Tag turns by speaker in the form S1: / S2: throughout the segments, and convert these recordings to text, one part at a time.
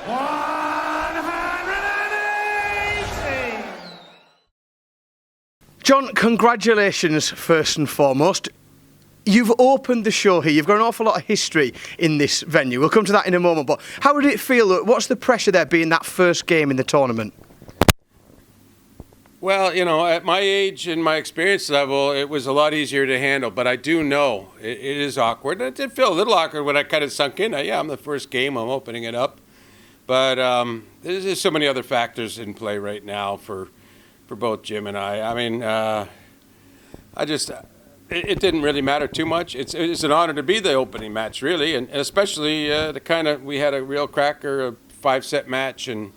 S1: 180.
S2: John, congratulations first and foremost. You've opened the show here. You've got an awful lot of history in this venue. We'll come to that in a moment. But how did it feel? What's the pressure there being that first game in the tournament?
S3: Well, at my age and my experience level, it was a lot easier to handle. But I do know it is awkward. It did feel a little awkward when I kind of sunk in. I'm the first game. I'm opening it up. But there's so many other factors in play right now for both Jim and I. I mean, it didn't really matter too much. It's an honor to be the opening match, really, and especially we had a real cracker, a 5-set match, and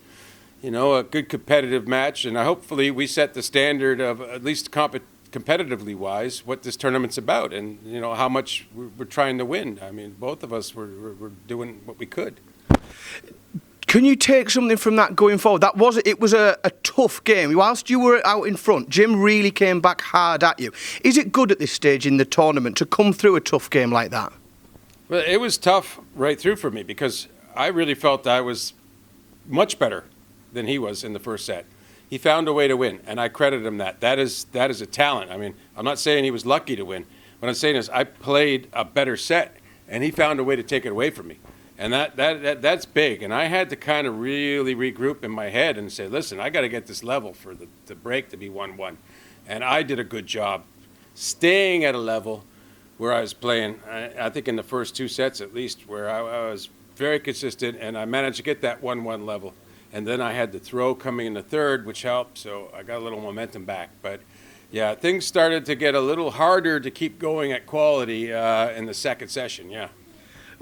S3: a good competitive match, and hopefully we set the standard of at least competitively wise what this tournament's about, and how much we're trying to win. I mean, both of us were doing what we could.
S2: Can you take something from that going forward? It was a tough game. Whilst you were out in front, Jim really came back hard at you. Is it good at this stage in the tournament to come through a tough game like that?
S3: Well, it was tough right through for me because I really felt I was much better than he was in the first set. He found a way to win, and I credit him that. That is a talent. I mean, I'm not saying he was lucky to win. What I'm saying is I played a better set, and he found a way to take it away from me. And that's big. And I had to kind of really regroup in my head and say, listen, I got to get this level for the break to be 1-1. And I did a good job staying at a level where I was playing, I think in the first 2 sets at least, where I was very consistent, and I managed to get that 1-1 level. And then I had the throw coming in the third, which helped, so I got a little momentum back. But, yeah, things started to get a little harder to keep going at quality in the second session, yeah.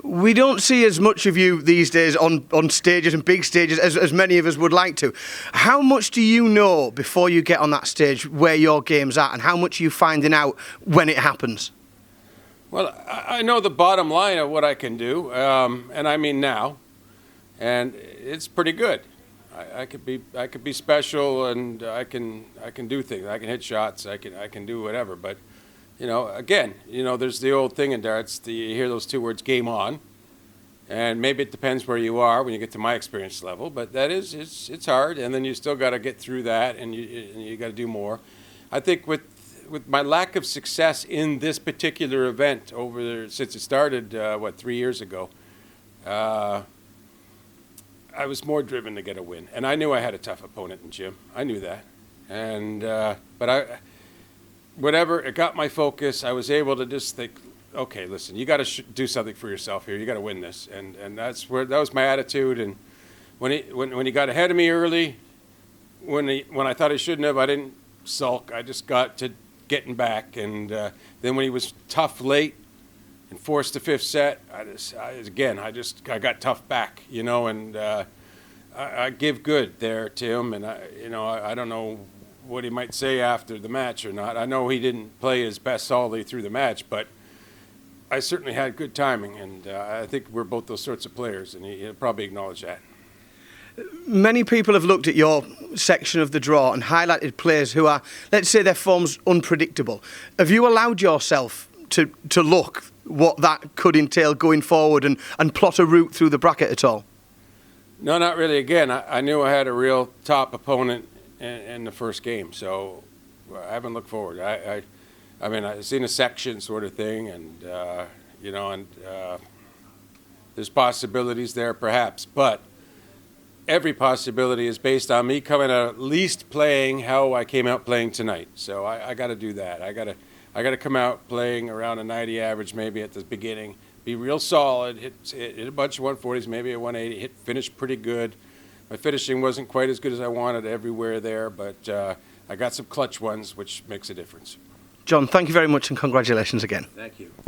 S2: We don't see as much of you these days on stages and big stages as many of us would like to. How much do you know before you get on that stage where your game's at, and how much are you finding out when it happens?
S3: Well, I know the bottom line of what I can do, and I mean now, and it's pretty good. I could be special, and I can do things. I can hit shots. I can do whatever. But again, there's the old thing in darts. You hear those 2 words, game on, and maybe it depends where you are when you get to my experience level. But it's hard, and then you still got to get through that, and you got to do more. I think with my lack of success in this particular event since it started 3 years ago. I was more driven to get a win, and I knew I had a tough opponent in Jim. I knew that, and but whatever, it got my focus. I was able to just think, okay, listen, you got to do something for yourself here. You got to win this, and that was my attitude. And when he got ahead of me early, when I thought I shouldn't have, I didn't sulk. I just got to getting back, and then when he was tough late and forced the 5th set, I got tough back, and I give good there to him, and I don't know what he might say after the match or not. I know he didn't play his best solidly through the match, but I certainly had good timing, and I think we're both those sorts of players, and he'll probably acknowledge that.
S2: Many people have looked at your section of the draw and highlighted players who are, let's say, their form's unpredictable. Have you allowed yourself to look what that could entail going forward and plot a route through the bracket at all?
S3: No, not really. Again, I knew I had a real top opponent in the first game, so I haven't looked forward. I mean, I've seen a section sort of thing, and there's possibilities there perhaps, but every possibility is based on me coming out at least playing how I came out playing tonight. So I got to do that. I got to come out playing around a 90 average maybe at the beginning, be real solid, hit a bunch of 140s, maybe a 180, finish pretty good. My finishing wasn't quite as good as I wanted everywhere there, but I got some clutch ones, which makes a difference.
S2: John, thank you very much, and congratulations again.
S3: Thank you.